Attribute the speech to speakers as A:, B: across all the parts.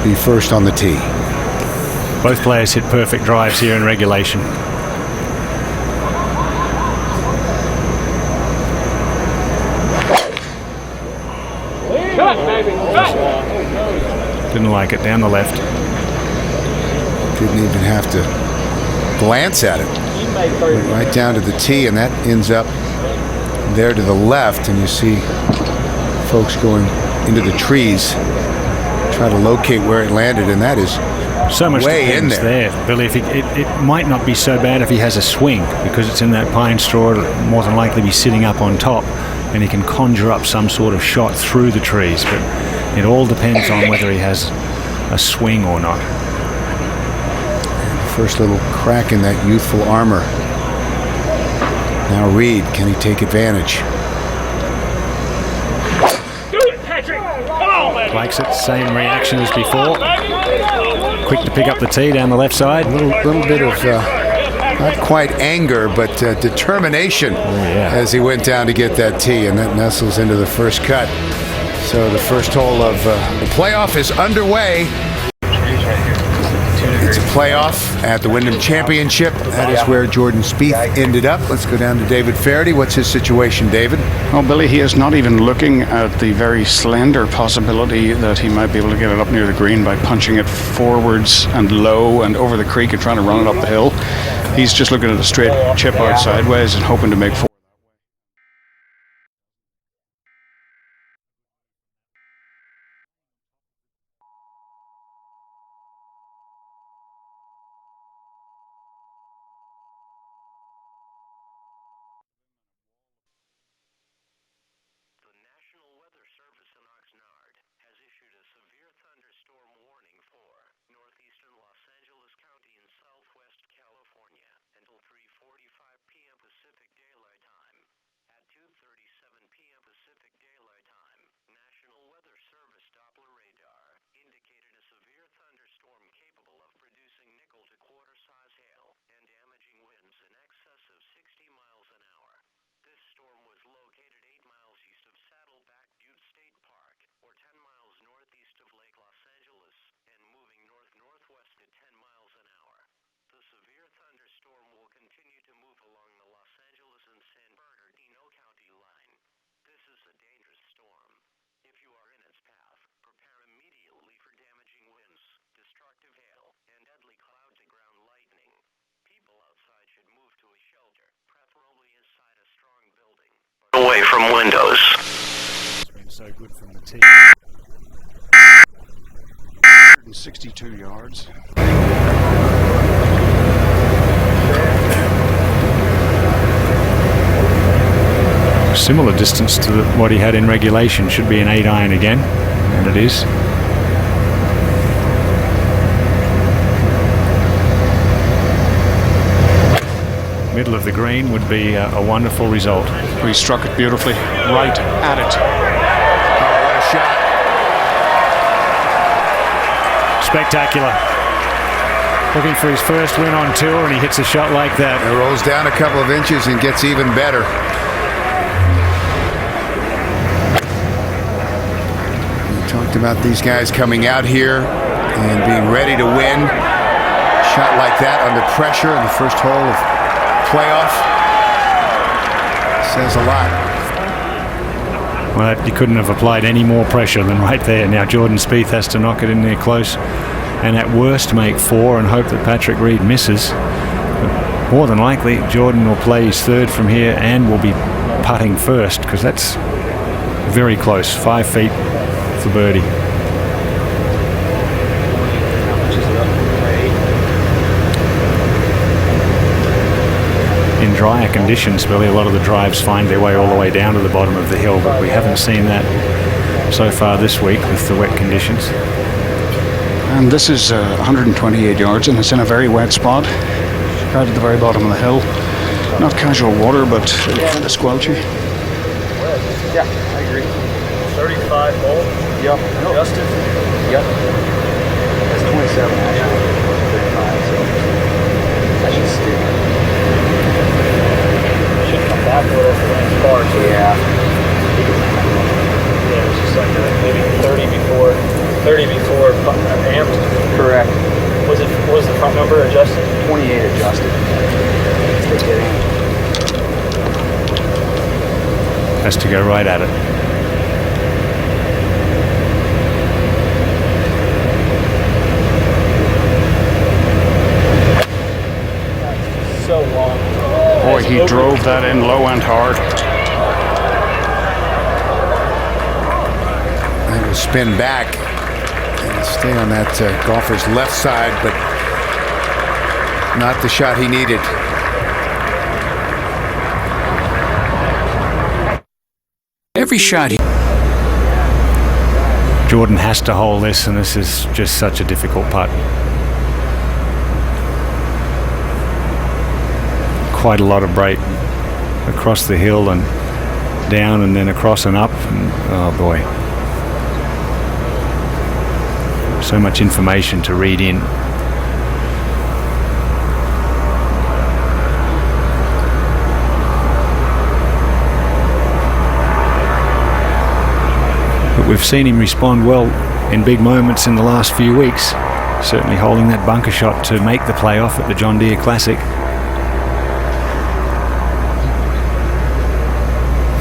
A: be first on the tee.
B: Both players hit perfect drives here in regulation. Didn't like it, down the left.
A: Didn't even have to glance at it. Went right down to the tee, and that ends up there to the left, and you see folks going into the trees, try to locate where it landed, and that is
B: so much
A: way in there.
B: Billy, if it might not be so bad if he has a swing, because it's in that pine straw. It'll more than likely be sitting up on top, and he can conjure up some sort of shot through the trees, but it all depends on whether he has a swing or not.
A: First little crack in that youthful armor. Now Reed, can he take advantage?
B: Likes it, same reaction as before. Quick to pick up the tee down the left side.
A: Little bit of not quite anger, but determination as he went down to get that tee, and that nestles into the first cut. So the first hole of the playoff is underway. It's a playoff at the Wyndham Championship. That is where Jordan Spieth ended up. Let's go down to David Faraday. What's his situation, David?
C: Well, Billy, he is not even looking at the very slender possibility that he might be able to get it up near the green by punching it forwards and low and over the creek and trying to run it up the hill. He's just looking at a straight chip out sideways and hoping to make four.
D: Away from windows.
B: It's been so good from the tee.
C: 62 yards.
B: Similar distance to what he had in regulation. Should be an 8-iron again, and it is. Middle of the green would be a wonderful result.
C: He struck it beautifully, right at it.
A: Oh, what a shot.
B: Spectacular. Looking for his first win on tour, and he hits a shot like that.
A: It rolls down a couple of inches and gets even better. We talked about these guys coming out here and being ready to win. Shot like that under pressure in the first hole of playoff says a lot.
B: Well, you couldn't have applied any more pressure than right there. Now Jordan Spieth has to knock it in there close and at worst make 4 and hope that Patrick Reed misses. But more than likely Jordan will play his third from here and will be putting first, because that's very close, 5 feet for birdie. In drier conditions, Billy, a lot of the drives find their way all the way down to the bottom of the hill, but we haven't seen that so far this week with the wet conditions.
C: And this is 128 yards, and it's in a very wet spot, right at the very bottom of the hill. Not casual water, but kind of squelchy.
E: Yeah, I agree. 35 hole. Yep. Justin? Yep. That's 27 actually. 35, so I should stick. Should come back a little for the next part. Yeah. Yeah, it was just like maybe 30 before. 30 before amped.
D: Correct.
E: Was the front number adjusted?
D: 28 adjusted. Stick it in.
B: Has to go right at it.
E: So long.
C: Boy, he drove that in low and hard.
A: And will spin back and stay on that golfer's left side, but not the shot he needed. Every shot
B: Jordan has to hold this, and this is just such a difficult putt. Quite a lot of break across the hill and down and then across and up. And, oh boy. So much information to read in. But we've seen him respond well in big moments in the last few weeks. Certainly holding that bunker shot to make the playoff at the John Deere Classic.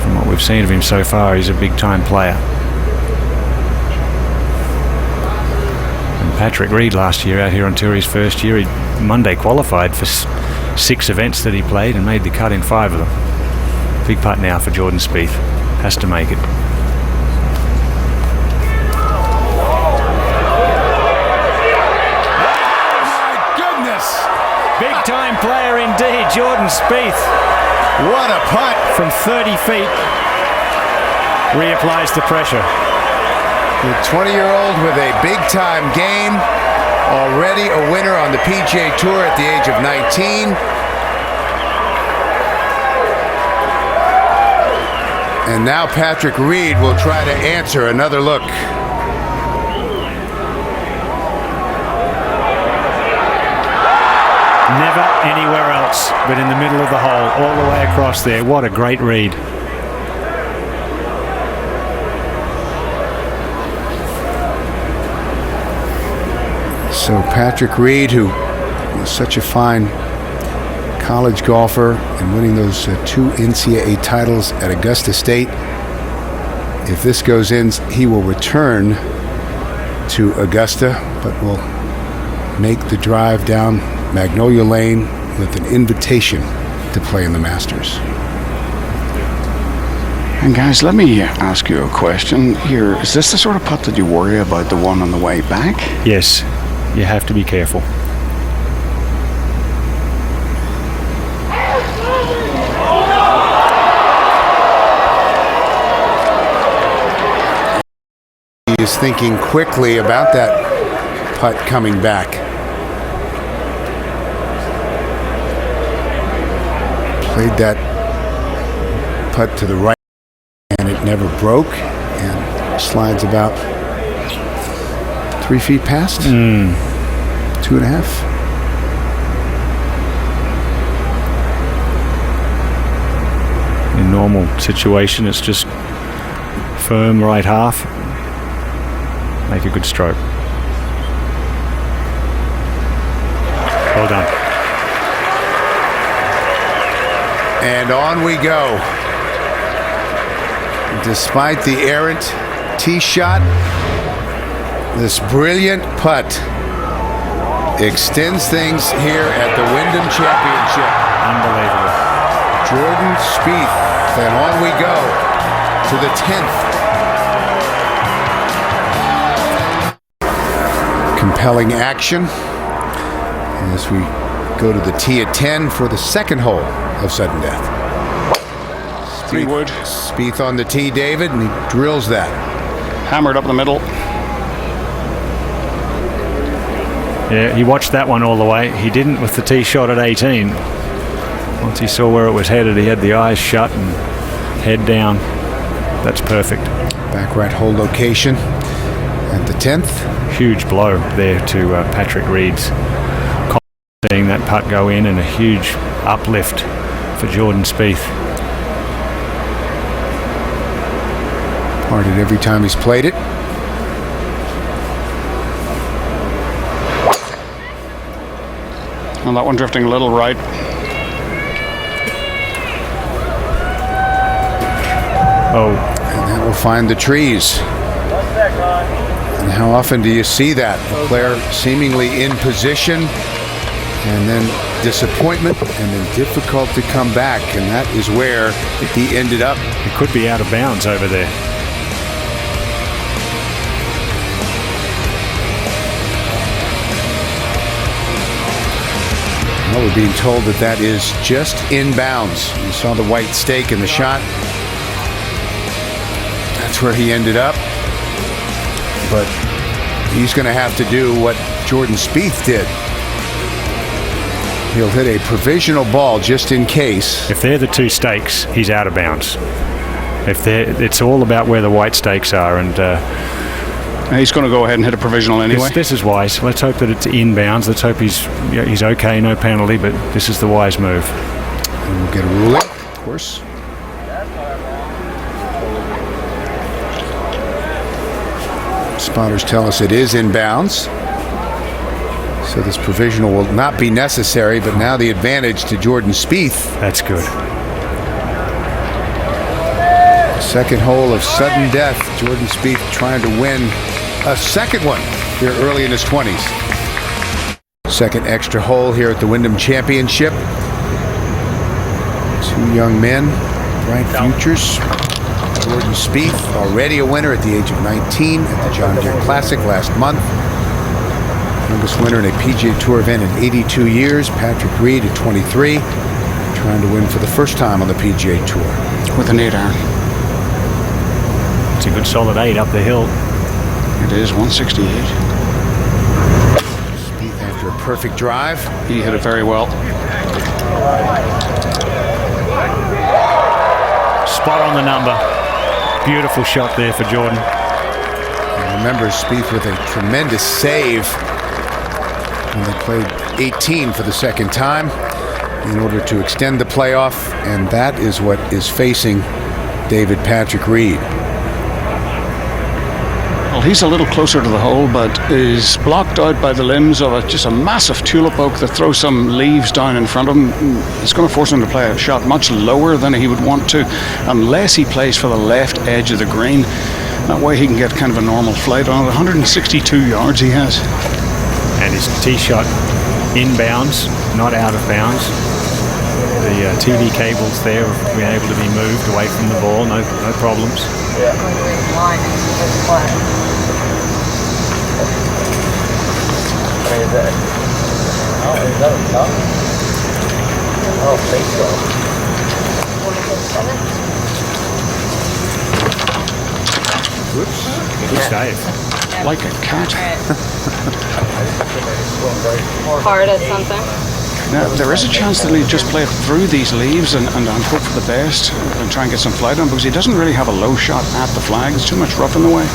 B: From what we've seen of him so far, he's a big time player. And Patrick Reed last year out here on tour, his first year, he Monday qualified for 6 events that he played and made the cut in 5 of them. Big putt now for Jordan Spieth. Has to make it. Big-time player indeed, Jordan Spieth.
A: What a putt.
B: From 30 feet, reapplies the pressure.
A: The 20-year-old with a big-time game, already a winner on the PGA Tour at the age of 19. And now Patrick Reed will try to answer another look.
B: Never anywhere else but in the middle of the hole, all the way across there. What a great read.
A: So Patrick Reed, who was such a fine college golfer and winning those 2 NCAA titles at Augusta State, if this goes in, he will return to Augusta, but will make the drive down Magnolia Lane with an invitation to play in the Masters.
C: And guys, let me ask you a question here. Is this the sort of putt that you worry about the one on the way back?
B: Yes, you have to be careful.
A: He is thinking quickly about that putt coming back. Played that putt to the right and it never broke, and slides about 3 feet past. 2.5.
B: In normal situation, it's just firm right half. Make a good stroke. Well done.
A: And on we go. Despite the errant tee shot, this brilliant putt extends things here at the Wyndham Championship.
B: Unbelievable.
A: Jordan Spieth. And on we go to the 10th. Compelling action as we go to the tee at 10 for the second hole of sudden death. Spieth on the tee, David, and he drills that.
C: Hammered up the middle.
B: Yeah, he watched that one all the way. He didn't with the tee shot at 18. Once he saw where it was headed, he had the eyes shut and head down. That's perfect.
A: Back right hole location at the 10th.
B: Huge blow there to Patrick Reed's seeing that putt go in, and a huge uplift for Jordan Spieth.
A: Parted every time he's played it.
C: And that one drifting a little right.
B: Oh,
A: And that will find the trees. And how often do you see that? A player seemingly in position, and then disappointment, and then difficult to come back. And that is where he ended up.
B: it could be out of bounds over there.
A: Well, we're being told that that is just inbounds. You saw the white stake in the shot. That's where he ended up. But he's going to have to do what Jordan Spieth did. He'll hit a provisional ball just in case.
B: If they're the two stakes, he's out of bounds. It's all about where the white stakes are, and
C: He's going to go ahead and hit a provisional anyway.
B: this is wise. Let's hope that it's inbounds. Let's hope he's okay, no penalty, but this is the wise move.
A: And we'll get a ruling, of course. Spotters tell us it is inbounds. So this provisional will not be necessary, but now the advantage to Jordan Spieth.
B: That's good.
A: Second hole of sudden death. Jordan Spieth trying to win a second one here early in his 20s. Second extra hole here at the Wyndham Championship. Two young men, bright futures. Jordan Spieth, already a winner at the age of 19 at the John Deere Classic last month. Youngest winner in a PGA Tour event in 82 years. Patrick Reed at 23, trying to win for the first time on the PGA Tour.
C: With an 8-iron.
B: It's a good solid 8 up the hill.
C: It is 168.
A: Spieth after a perfect drive.
C: He hit it very well.
B: Spot on the number. Beautiful shot there for Jordan.
A: And remember, Spieth with a tremendous save when they played 18 for the second time in order to extend the playoff, and that is what is facing David Patrick Reed.
C: Well, he's a little closer to the hole, but is blocked out by the limbs of just a massive tulip oak that throws some leaves down in front of him. It's going to force him to play a shot much lower than he would want to, unless he plays for the left edge of the green. That way he can get kind of a normal flight on it. 162 yards he has.
B: And his tee shot inbounds, not out of bounds. The TV cables there have been able to be moved away from the ball, no problems.
E: Is that a top? I don't think so.
B: Whoops. Good save.
C: Like a cat.
F: Hard at something.
C: Now, there is a chance that he'll just play it through these leaves and hope for the best and try and get some flight on, because he doesn't really have a low shot at the flag. There's too much rough in the way.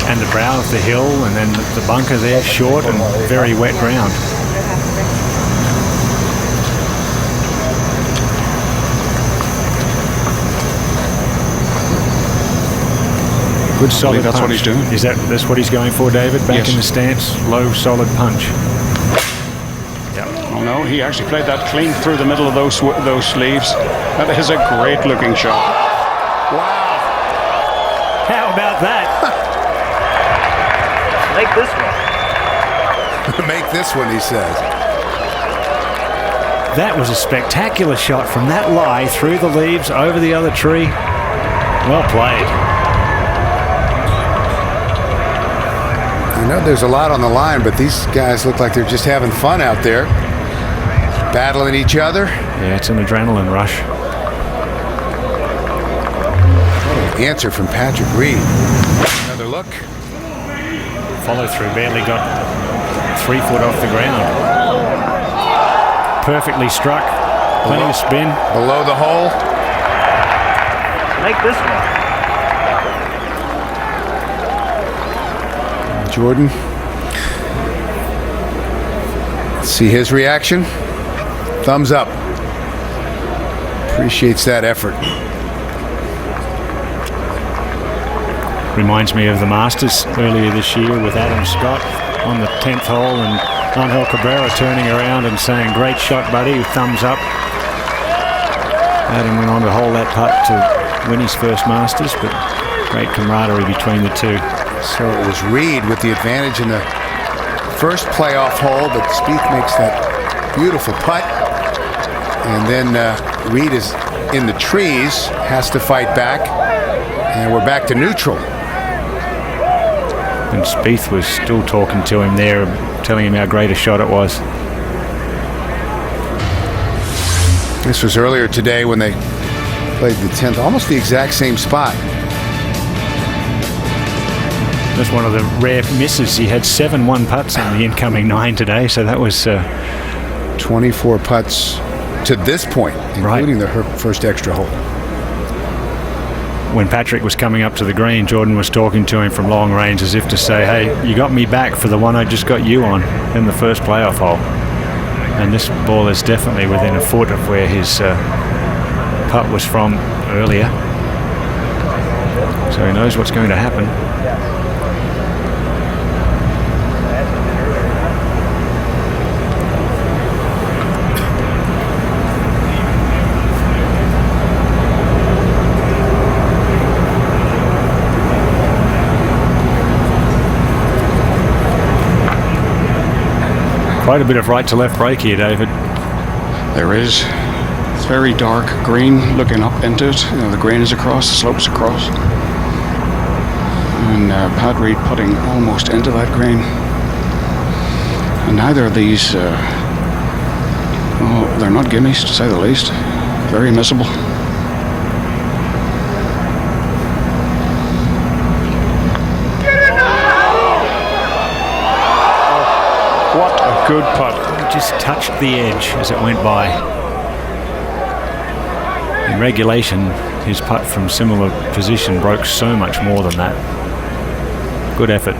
B: And the brow of the hill, and then the bunker there, short and very wet ground. Good solid
C: that's
B: punch.
C: what he's doing.
B: Is that's what he's going for, David? Back
C: Yes.
B: in the stance, low solid punch.
C: Oh no, he actually played that clean through the middle of those leaves. That is a great looking shot.
A: Wow.
B: How about that?
E: Make this one.
A: Make this one, he says.
B: That was a spectacular shot from that lie through the leaves, over the other tree. Well played.
A: I know there's a lot on the line, but these guys look like they're just having fun out there, battling each other.
B: Yeah, it's an adrenaline rush.
A: Answer from Patrick Reed. Another look.
B: Follow through, barely got 3 foot off the ground. Perfectly struck. Plenty of spin.
A: Below the hole.
E: Make this one.
A: Jordan. Let's see his reaction. Thumbs up. Appreciates that effort.
B: Reminds me of the Masters earlier this year with Adam Scott on the 10th hole, and Angel Cabrera turning around and saying, "Great shot, buddy," thumbs up. Adam went on to hold that putt to win his first Masters, but great camaraderie between the two.
A: So it was Reed with the advantage in the first playoff hole, but Spieth makes that beautiful putt. And then Reed is in the trees, has to fight back, and we're back to neutral.
B: And Spieth was still talking to him there, telling him how great a shot it was.
A: This was earlier today when they played the 10th, almost the exact same spot.
B: That's one of the rare misses. He had 7 one-putts on the incoming 9 today, so that was
A: 24 putts to this point, including the first extra hole.
B: When Patrick was coming up to the green, Jordan was talking to him from long range as if to say, "Hey, you got me back for the one I just got you on in the first playoff hole." And this ball is definitely within a foot of where his putt was from earlier. So he knows what's going to happen. Quite a bit of right to left break here, David.
C: There is. It's very dark green looking up into it. You know, the green is across, the slope's across. And Pat Reed putting almost into that green. And neither of these, they're not gimmies to say the least. Very missable. Good putt.
B: Just touched the edge as it went by. In regulation, his putt from similar position broke so much more than that. Good effort.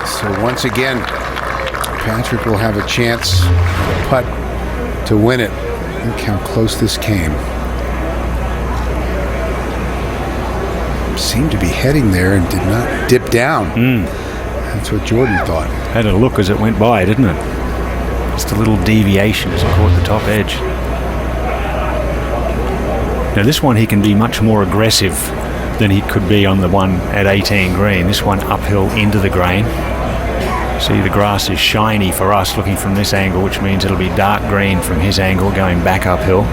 A: So once again, Patrick will have a chance, a putt to win it. Look how close this came. Seemed to be heading there and did not dip down. That's what Jordan thought.
B: Had a look as it went by, didn't it? Just a little deviation as it caught the top edge. Now this one he can be much more aggressive than he could be on the one at 18 green. This one uphill into the green. See, the grass is shiny for us looking from this angle, which means it'll be dark green from his angle going back uphill.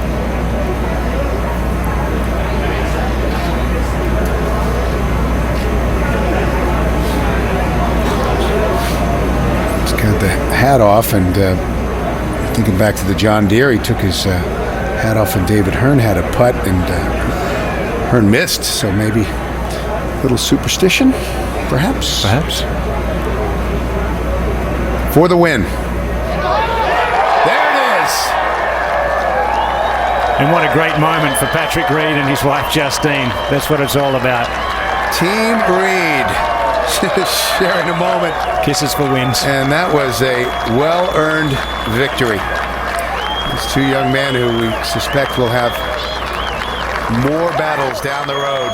A: Got the hat off, and thinking back to the John Deere, he took his hat off and David Hearn had a putt, and Hearn missed, so maybe a little superstition, perhaps?
B: Perhaps.
A: For the win. There it is!
B: And what a great moment for Patrick Reed and his wife Justine. That's what it's all about.
A: Team Reed sharing a moment.
B: Kisses for wins.
A: And that was a well-earned victory. These two young men who we suspect will have more battles down the road.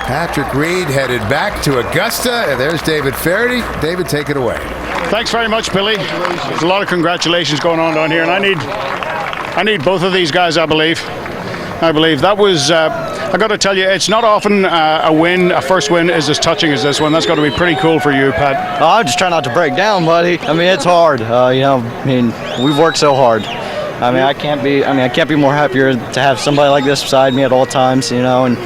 A: Patrick Reed headed back to Augusta. And there's David Faraday. David, take it away.
C: Thanks very much, Billy. There's a lot of congratulations going on down here, and I need both of these guys, I believe. That was, I got to tell you, it's not often a first win is as touching as this one. That's got to be pretty cool for you, Pat.
E: I'm just trying not to break down, buddy. I mean, it's hard. We've worked so hard. I can't be more happier to have somebody like this beside me at all times, and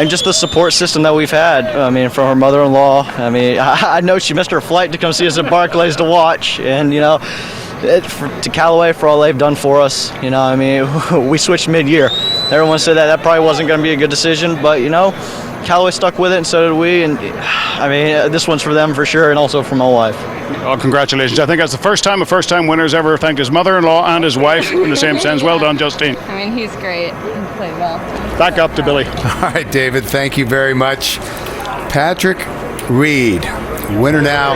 E: just the support system that we've had. From her mother-in-law. I know she missed her flight to come see us at Barclays to watch, and to Callaway for all they've done for us. We switched mid-year. Everyone said that probably wasn't going to be a good decision, but Callaway stuck with it, and so did we. And this one's for them for sure, and also for my wife.
C: Oh, congratulations! I think that's the first time a first-time winner's ever thanked his mother-in-law and his wife in the same sense. Well done, Justine.
F: He's great. He played well.
C: Back up to Billy.
A: All right, David, thank you very much. Patrick Reed, winner now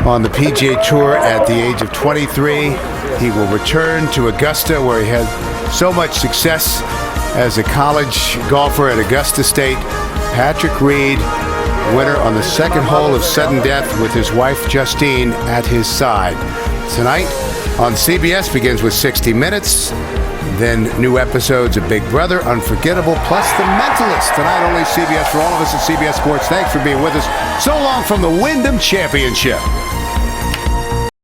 A: on the PGA Tour at the age of 23. He will return to Augusta, where he had so much success as a college golfer at Augusta State. Patrick Reed, winner on the second hole of sudden death with his wife Justine at his side. Tonight on CBS begins with 60 Minutes. Then new episodes of Big Brother, Unforgettable, plus The Mentalist. Tonight only CBS for all of us at CBS Sports. Thanks for being with us. So long from the Wyndham Championship.